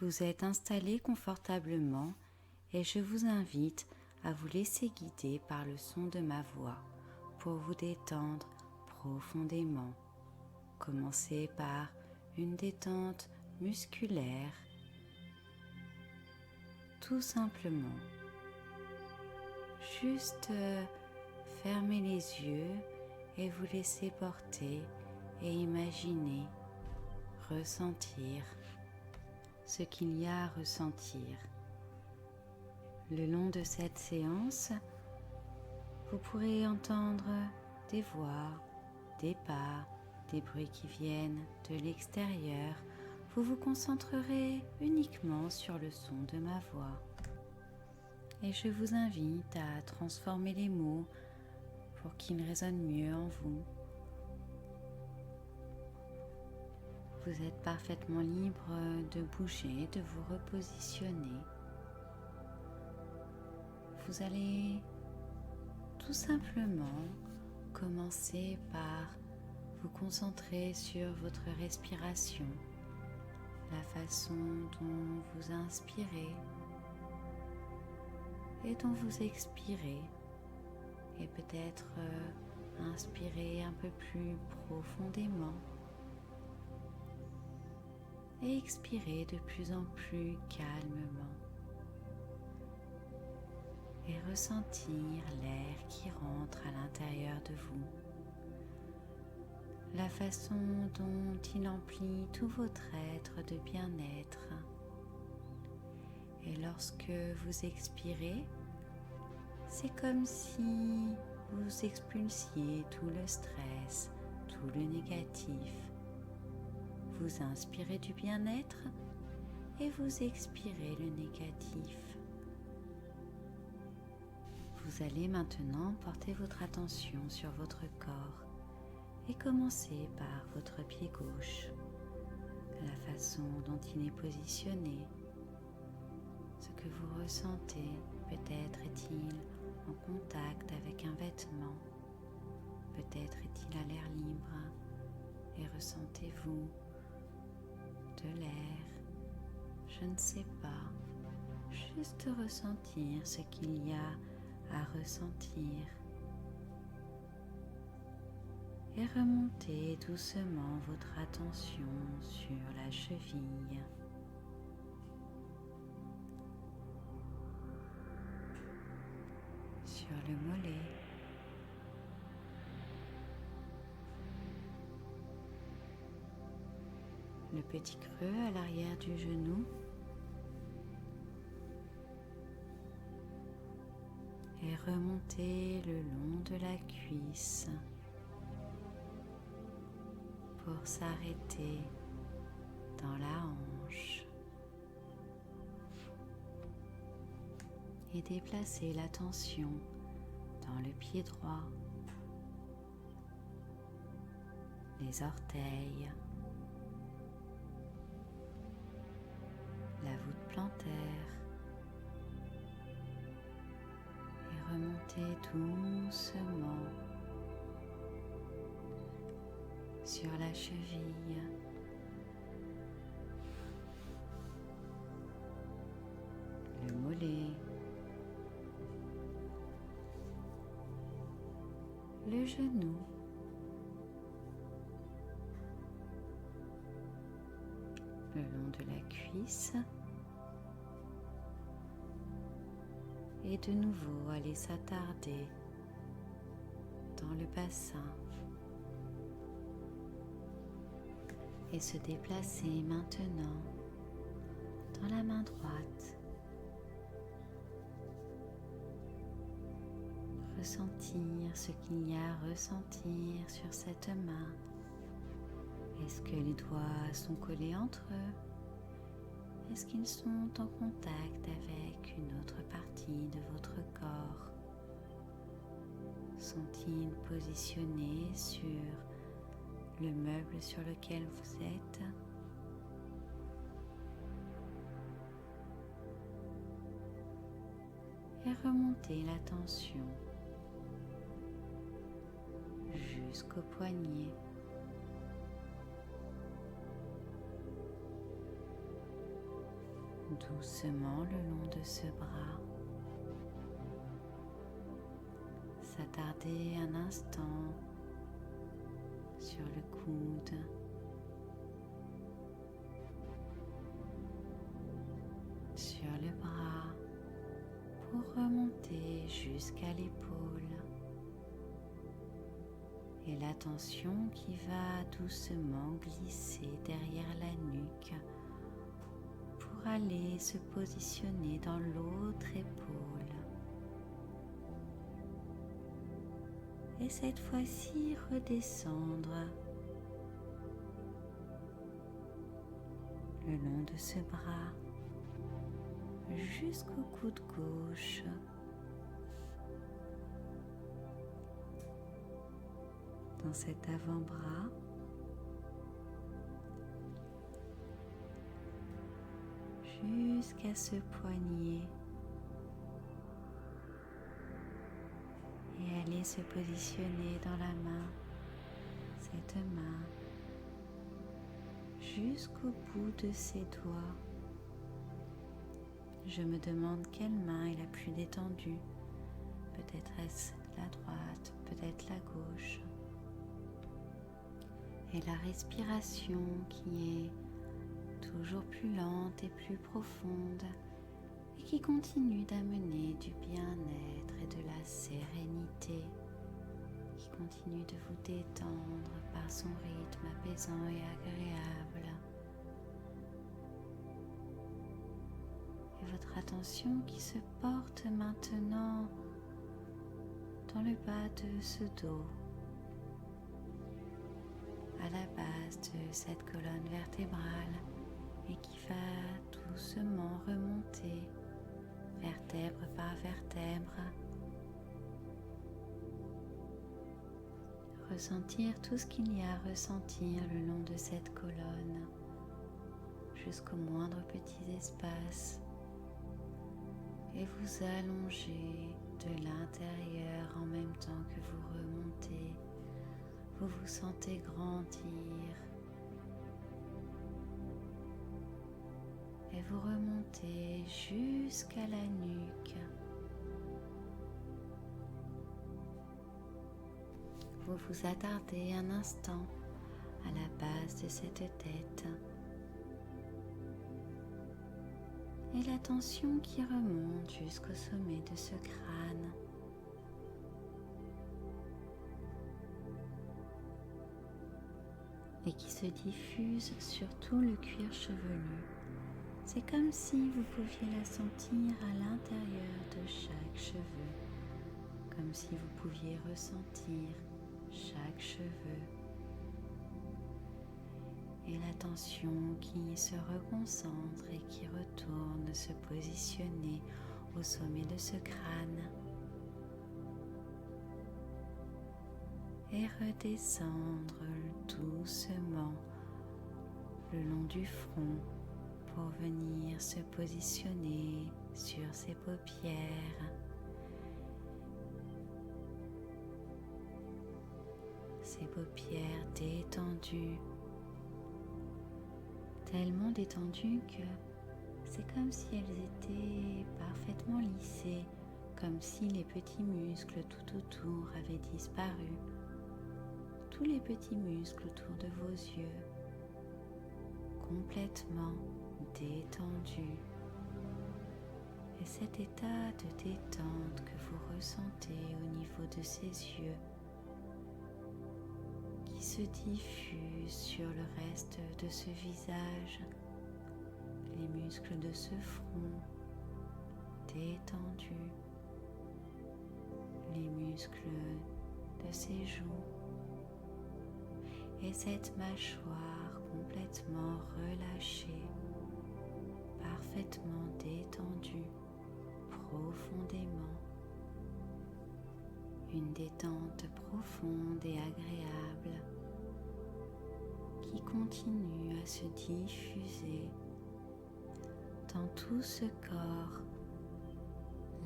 Vous êtes installé confortablement et je vous invite à vous laisser guider par le son de ma voix pour vous détendre profondément. Commencez par une détente musculaire, tout simplement. Juste fermez les yeux et vous laissez porter et imaginer, ressentir ce qu'il y a à ressentir. Le long de cette séance, vous pourrez entendre des voix, des pas, des bruits qui viennent de l'extérieur. Vous vous concentrerez uniquement sur le son de ma voix. Et je vous invite à transformer les mots pour qu'ils résonnent mieux en vous. Vous êtes parfaitement libre de bouger, de vous repositionner. Vous allez tout simplement commencer par vous concentrer sur votre respiration, la façon dont vous inspirez et dont vous expirez, et peut-être inspirer un peu plus profondément et expirer de plus en plus calmement et ressentir l'air qui rentre à l'intérieur de vous, la façon dont il emplit tout votre être de bien-être. Et lorsque vous expirez, c'est comme si vous expulsiez tout le stress, tout le négatif. Vous inspirez du bien-être et vous expirez le négatif. Vous allez maintenant porter votre attention sur votre corps et commencer par votre pied gauche, la façon dont il est positionné, ce que vous ressentez. Peut-être est-il en contact avec un vêtement, peut-être est-il à l'air libre et ressentez-vous de l'air, je ne sais pas, juste ressentir ce qu'il y a à ressentir et remontez doucement votre attention sur la cheville. Sur le mollet, le petit creux à l'arrière du genou et remontez le long de la cuisse pour s'arrêter dans la hanche et déplacer l'attention dans le pied droit, les orteils, la voûte plantaire et remontez doucement sur la cheville, le mollet, le genou, le long de la cuisse et de nouveau aller s'attarder dans le bassin et se déplacer maintenant dans la main droite. Ressentir ce qu'il y a à ressentir sur cette main. Est-ce que les doigts sont collés entre eux? Est-ce qu'ils sont en contact avec une autre partie de votre corps? Sont-ils positionnés sur le meuble sur lequel vous êtes? Et remontez l'attention jusqu'au poignet. doucement le long de ce bras. S'attarder un instant sur le coude, sur le bras, pour remonter jusqu'à l'épaule. Et l'attention qui va doucement glisser derrière la nuque pour aller se positionner dans l'autre épaule. Et cette fois-ci redescendre le long de ce bras jusqu'au coude gauche. Dans cet avant-bras, jusqu'à ce poignet, et aller se positionner dans la main, cette main, jusqu'au bout de ses doigts. Je me demande quelle main est la plus détendue. Peut-être est-ce la droite, peut-être la gauche. Et la respiration qui est toujours plus lente et plus profonde et qui continue d'amener du bien-être et de la sérénité, qui continue de vous détendre par son rythme apaisant et agréable. Et votre attention qui se porte maintenant dans le bas de ce dos, à la base de cette colonne vertébrale et qui va doucement remonter vertèbre par vertèbre. Ressentir tout ce qu'il y a à ressentir le long de cette colonne jusqu'aux moindres petits espaces et vous allonger de l'intérieur en même temps que vous remontez. Vous vous sentez grandir et vous remontez jusqu'à la nuque. Vous vous attardez un instant à la base de cette tête et l'attention qui remonte jusqu'au sommet de ce crâne. Et qui se diffuse sur tout le cuir chevelu. C'est comme si vous pouviez la sentir à l'intérieur de chaque cheveu, comme si vous pouviez ressentir chaque cheveu. Et l'attention qui se reconcentre et qui retourne se positionner au sommet de ce crâne. Et redescendre doucement le long du front pour venir se positionner sur ses paupières. Ses paupières détendues, tellement détendues que c'est comme si elles étaient parfaitement lissées, comme si les petits muscles tout autour avaient disparu. Tous les petits muscles autour de vos yeux, complètement détendus. Et cet état de détente que vous ressentez au niveau de ces yeux, qui se diffuse sur le reste de ce visage, les muscles de ce front détendus, les muscles de ses joues, et cette mâchoire complètement relâchée, parfaitement détendue, profondément. Une détente profonde et agréable qui continue à se diffuser dans tout ce corps.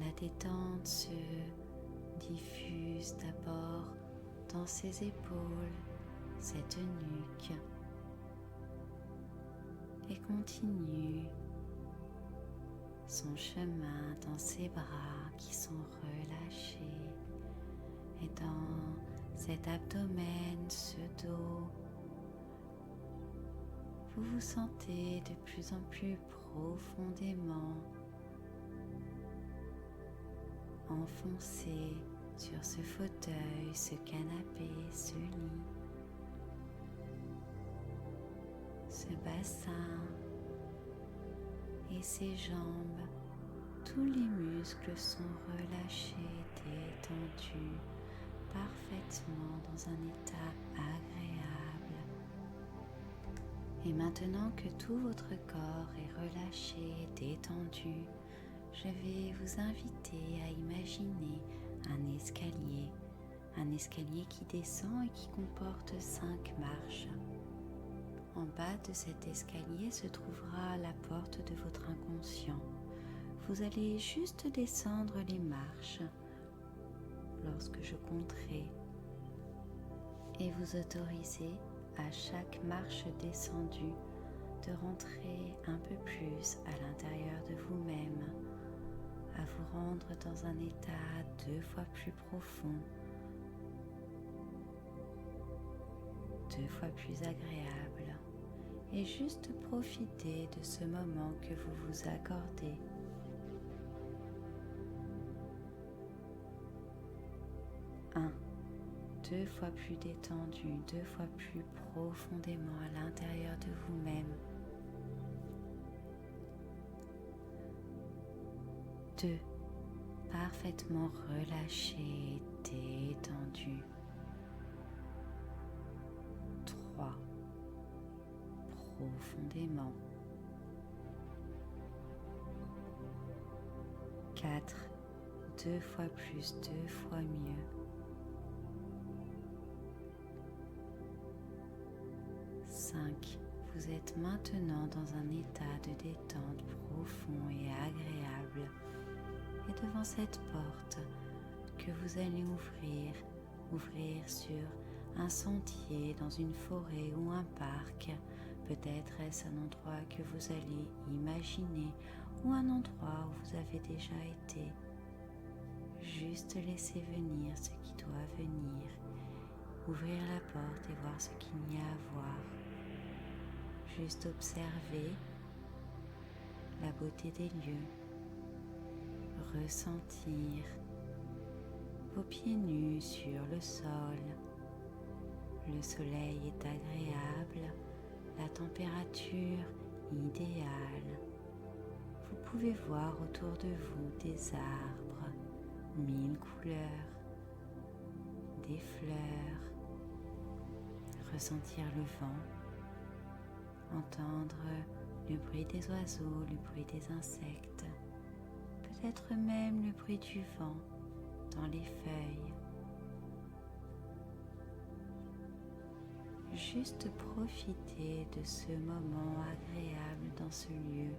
La détente se diffuse d'abord dans ses épaules, cette nuque, et continue son chemin dans ses bras qui sont relâchés et dans cet abdomen, ce dos. Vous vous sentez de plus en plus profondément enfoncé sur ce fauteuil, ce canapé, ce lit, ce bassin et ses jambes. Tous les muscles sont relâchés, détendus, parfaitement dans un état agréable. Et maintenant que tout votre corps est relâché, détendu, je vais vous inviter à imaginer un escalier qui descend et qui comporte 5 marches. En bas de cet escalier se trouvera la porte de votre inconscient. Vous allez juste descendre les marches lorsque je compterai et vous autorisez à chaque marche descendue de rentrer un peu plus à l'intérieur de vous-même, à vous rendre dans un état 2 fois plus profond, 2 fois plus agréable, et juste profiter de ce moment que vous vous accordez. Un, 2 fois plus détendu, 2 fois plus profondément à l'intérieur de vous-même. 2, parfaitement relâché, détendu. 3, profondément. 4, 2 fois plus, 2 fois mieux. 5, vous êtes maintenant dans un état de détente profond et agréable. Et devant cette porte que vous allez ouvrir sur un sentier dans une forêt ou un parc. Peut-être est-ce un endroit que vous allez imaginer ou un endroit où vous avez déjà été. Juste laisser venir ce qui doit venir. Ouvrir la porte et voir ce qu'il y a à voir. Juste observer la beauté des lieux. Ressentir vos pieds nus sur le sol. Le soleil est agréable, la température idéale. Vous pouvez voir autour de vous des arbres, 1000 couleurs, des fleurs, ressentir le vent, entendre le bruit des oiseaux, le bruit des insectes, peut-être même le bruit du vent dans les feuilles. Juste profiter de ce moment agréable dans ce lieu.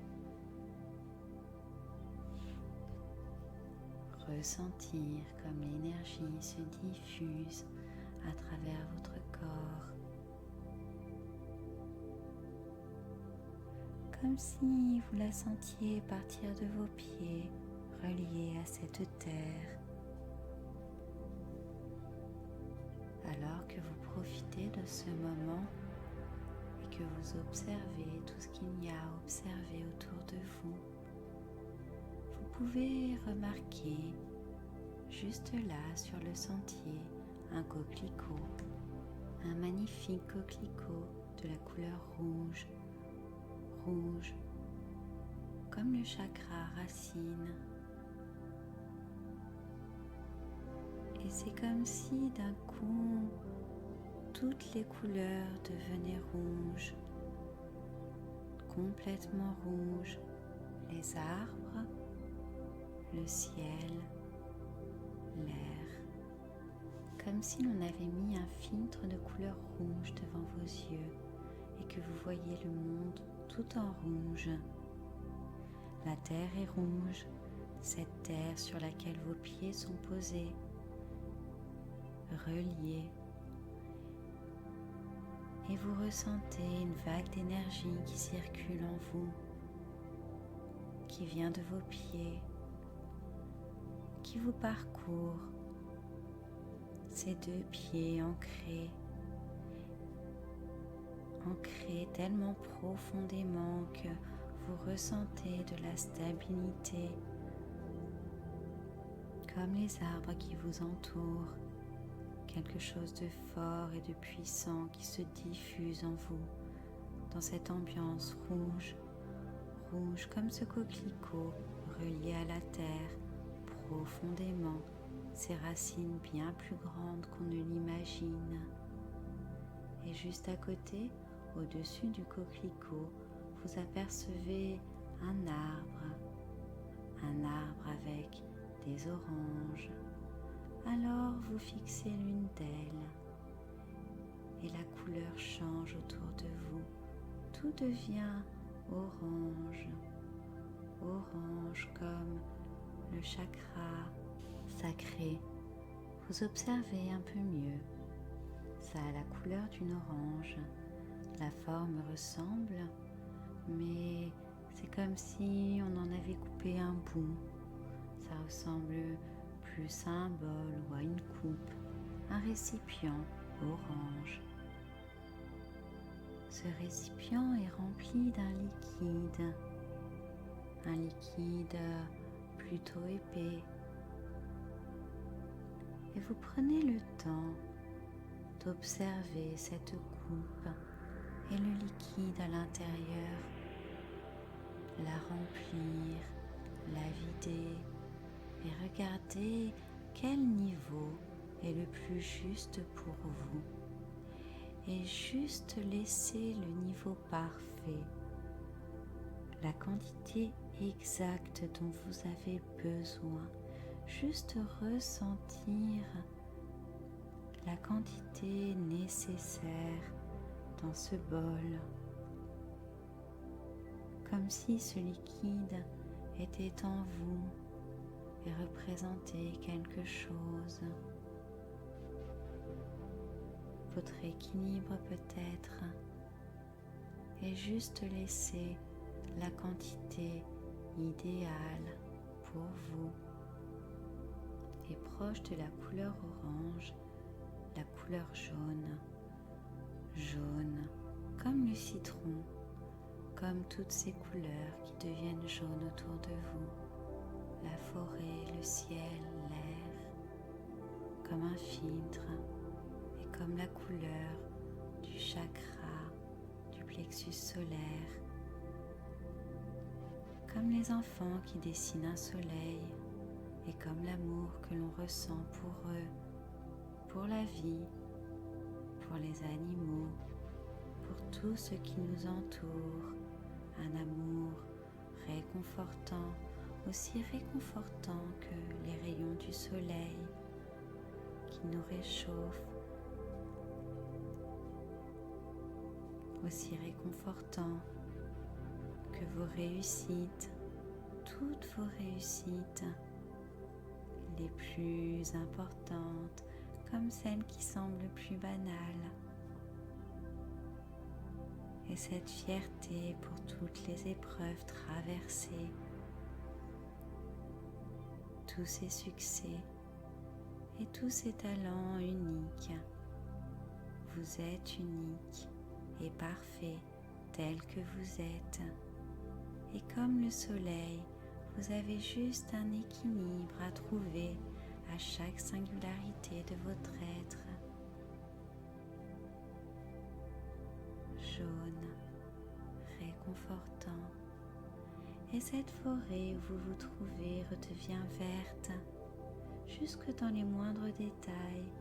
Ressentir comme l'énergie se diffuse à travers votre corps. Comme si vous la sentiez partir de vos pieds, reliée à cette terre. Alors que vous profitez de ce moment et que vous observez tout ce qu'il y a à observer autour de vous, vous pouvez remarquer juste là sur le sentier un coquelicot, un magnifique coquelicot de la couleur rouge, comme le chakra racine. Et c'est comme si d'un coup, toutes les couleurs devenaient rouges, complètement rouges. Les arbres, le ciel, l'air. Comme si l'on avait mis un filtre de couleur rouge devant vos yeux et que vous voyez le monde tout en rouge. La terre est rouge, cette terre sur laquelle vos pieds sont posés, reliés. Et vous ressentez une vague d'énergie qui circule en vous, qui vient de vos pieds, qui vous parcourt, ces deux pieds ancrés tellement profondément que vous ressentez de la stabilité, comme les arbres qui vous entourent, quelque chose de fort et de puissant qui se diffuse en vous, dans cette ambiance rouge comme ce coquelicot relié à la terre profondément, ses racines bien plus grandes qu'on ne l'imagine. Et juste à côté, au-dessus du coquelicot, vous apercevez un arbre avec des oranges. Alors vous fixez l'une d'elles et la couleur change autour de vous. Tout devient orange comme le chakra sacré. Vous observez un peu mieux. Ça a la couleur d'une orange. La forme ressemble, mais c'est comme si on en avait coupé un bout. Ça ressemble plus à un bol ou à une coupe, un récipient orange. Ce récipient est rempli un liquide plutôt épais. Et vous prenez le temps d'observer cette coupe et le liquide à l'intérieur, la remplir, la vider et regardez quel niveau est le plus juste pour vous. Et juste laisser le niveau parfait, la quantité exacte dont vous avez besoin, juste ressentir la quantité nécessaire dans ce bol, comme si ce liquide était en vous et représentait quelque chose. Votre équilibre peut-être, et juste laisser la quantité idéale pour vous. Et proche de la couleur orange, la couleur jaune comme le citron, comme toutes ces couleurs qui deviennent jaunes autour de vous, la forêt, le ciel, l'air, comme un filtre. Comme la couleur du chakra, du plexus solaire, comme les enfants qui dessinent un soleil et comme l'amour que l'on ressent pour eux, pour la vie, pour les animaux, pour tout ce qui nous entoure, un amour réconfortant, aussi réconfortant que les rayons du soleil qui nous réchauffent, aussi réconfortant que vos réussites, toutes vos réussites, les plus importantes comme celles qui semblent plus banales. Et cette fierté pour toutes les épreuves traversées, tous ces succès et tous ces talents uniques. Vous êtes unique et parfait tel que vous êtes. Et comme le soleil, vous avez juste un équilibre à trouver à chaque singularité de votre être. Jaune, réconfortant. Et cette forêt où vous vous trouvez redevient verte, jusque dans les moindres détails.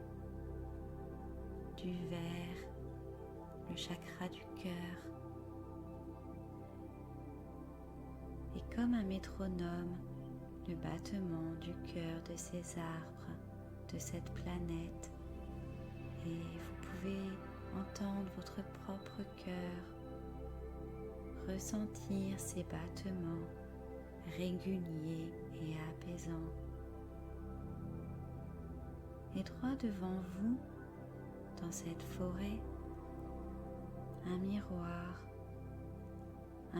Du vert, le chakra du cœur. Et comme un métronome, le battement du cœur de ces arbres, de cette planète. Et vous pouvez entendre votre propre cœur, ressentir ces battements réguliers et apaisants. Et droit devant vous, dans cette forêt, un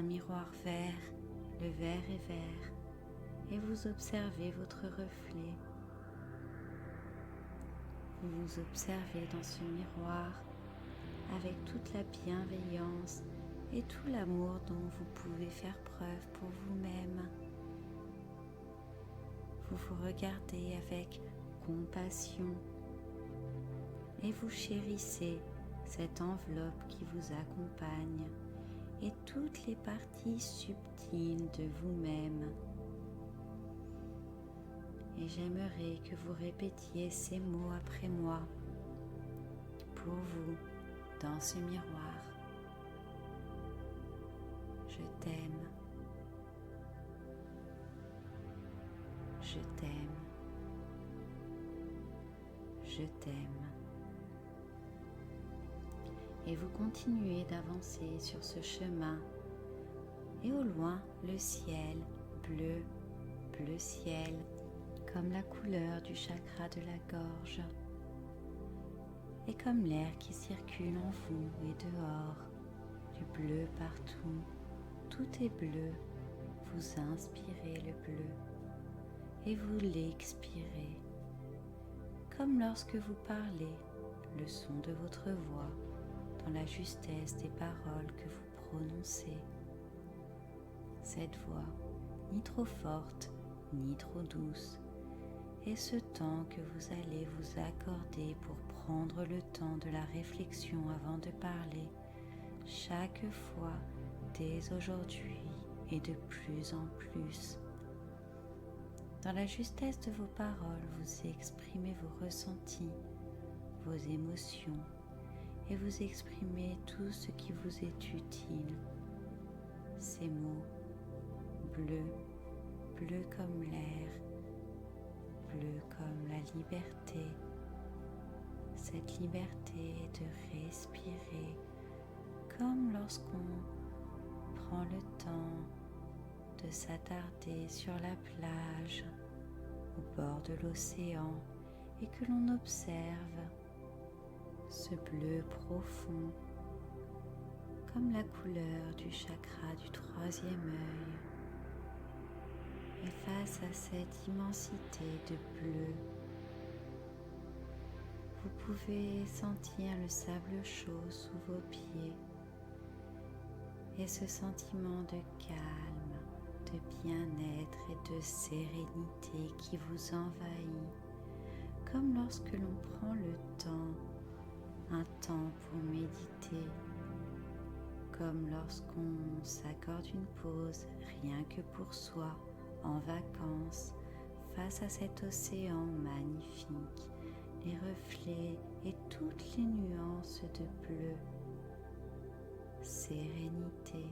miroir vert, le verre est vert et vous observez votre reflet. Vous vous observez dans ce miroir avec toute la bienveillance et tout l'amour dont vous pouvez faire preuve pour vous-même. Vous vous regardez avec compassion et vous chérissez cette enveloppe qui vous accompagne et toutes les parties subtiles de vous-même. Et j'aimerais que vous répétiez ces mots après moi pour vous dans ce miroir. Je t'aime. Je t'aime. Je t'aime. Et vous continuez d'avancer sur ce chemin. Et au loin, le ciel bleu, bleu ciel, comme la couleur du chakra de la gorge. Et comme l'air qui circule en vous et dehors, du bleu partout, tout est bleu. Vous inspirez le bleu et vous l'expirez. Comme lorsque vous parlez, le son de votre voix dans la justesse des paroles que vous prononcez. Cette voix, ni trop forte, ni trop douce, et ce temps que vous allez vous accorder pour prendre le temps de la réflexion avant de parler, chaque fois, dès aujourd'hui et de plus en plus. Dans la justesse de vos paroles, vous exprimez vos ressentis, vos émotions, et vous exprimez tout ce qui vous est utile. Ces mots, bleu, bleu comme l'air, bleu comme la liberté, cette liberté de respirer comme lorsqu'on prend le temps de s'attarder sur la plage, au bord de l'océan et que l'on observe ce bleu profond comme la couleur du chakra du troisième œil. Et face à cette immensité de bleu, vous pouvez sentir le sable chaud sous vos pieds et ce sentiment de calme, de bien-être et de sérénité qui vous envahit, comme lorsque l'on prend le temps, un temps pour méditer, comme lorsqu'on s'accorde une pause rien que pour soi, en vacances, face à cet océan magnifique, les reflets et toutes les nuances de bleu. Sérénité,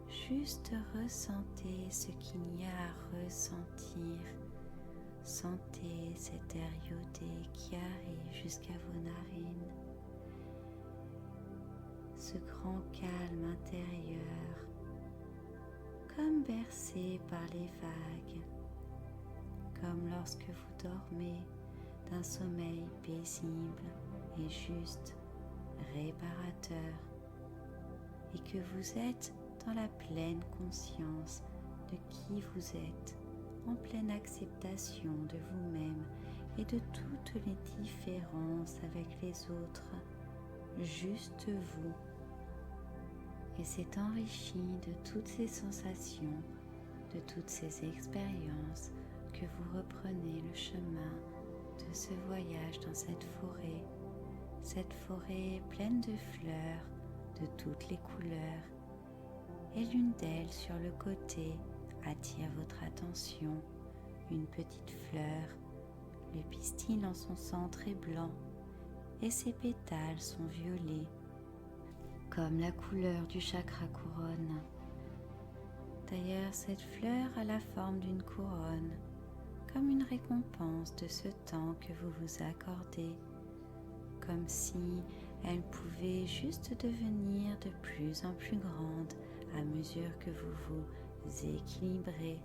juste ressentez ce qu'il y a à ressentir. Sentez cet air iodé qui arrive jusqu'à vos narines. Ce grand calme intérieur, comme bercé par les vagues, comme lorsque vous dormez d'un sommeil paisible et juste, réparateur, et que vous êtes dans la pleine conscience de qui vous êtes, en pleine acceptation de vous-même et de toutes les différences avec les autres, juste vous. Et c'est enrichi de toutes ces sensations, de toutes ces expériences que vous reprenez le chemin de ce voyage dans cette forêt pleine de fleurs de toutes les couleurs, et l'une d'elles sur le côté attire votre attention, une petite fleur, le pistil en son centre est blanc et ses pétales sont violets, comme la couleur du chakra couronne. D'ailleurs, cette fleur a la forme d'une couronne, comme une récompense de ce temps que vous vous accordez, comme si elle pouvait juste devenir de plus en plus grande à mesure que vous vous équilibrez.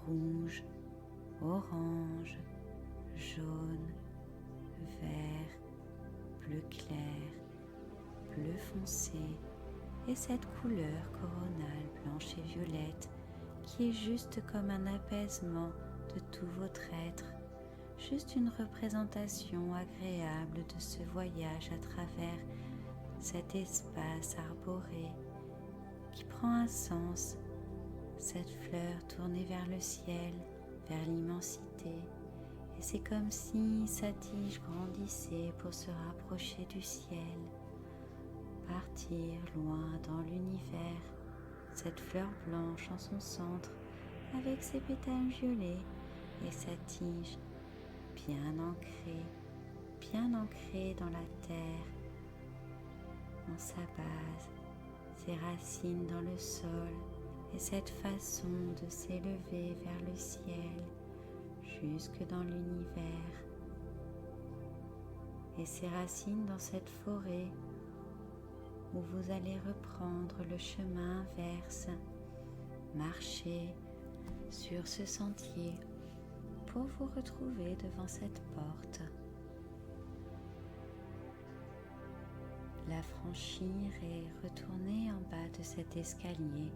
Rouge, orange, jaune, vert, bleu clair, bleu foncé et cette couleur coronale blanche et violette qui est juste comme un apaisement de tout votre être, juste une représentation agréable de ce voyage à travers cet espace arboré qui prend un sens, cette fleur tournée vers le ciel, vers l'immensité, et c'est comme si sa tige grandissait pour se rapprocher du ciel, partir loin dans l'univers, cette fleur blanche en son centre avec ses pétales violets et sa tige bien ancrée dans la terre, en sa base, ses racines dans le sol et cette façon de s'élever vers le ciel jusque dans l'univers, et ses racines dans cette forêt où vous allez reprendre le chemin inverse, marcher sur ce sentier pour vous retrouver devant cette porte. La franchir et retourner en bas de cet escalier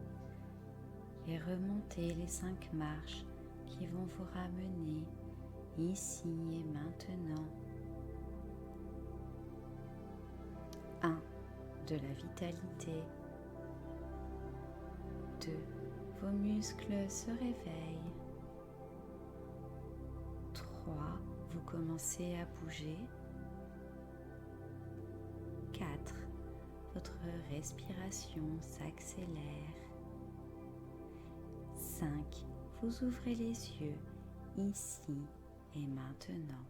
et remonter les 5 marches qui vont vous ramener ici et maintenant. 1. De la vitalité. 2. Vos muscles se réveillent. 3. Vous commencez à bouger. 4. Votre respiration s'accélère. 5. Vous ouvrez les yeux ici et maintenant.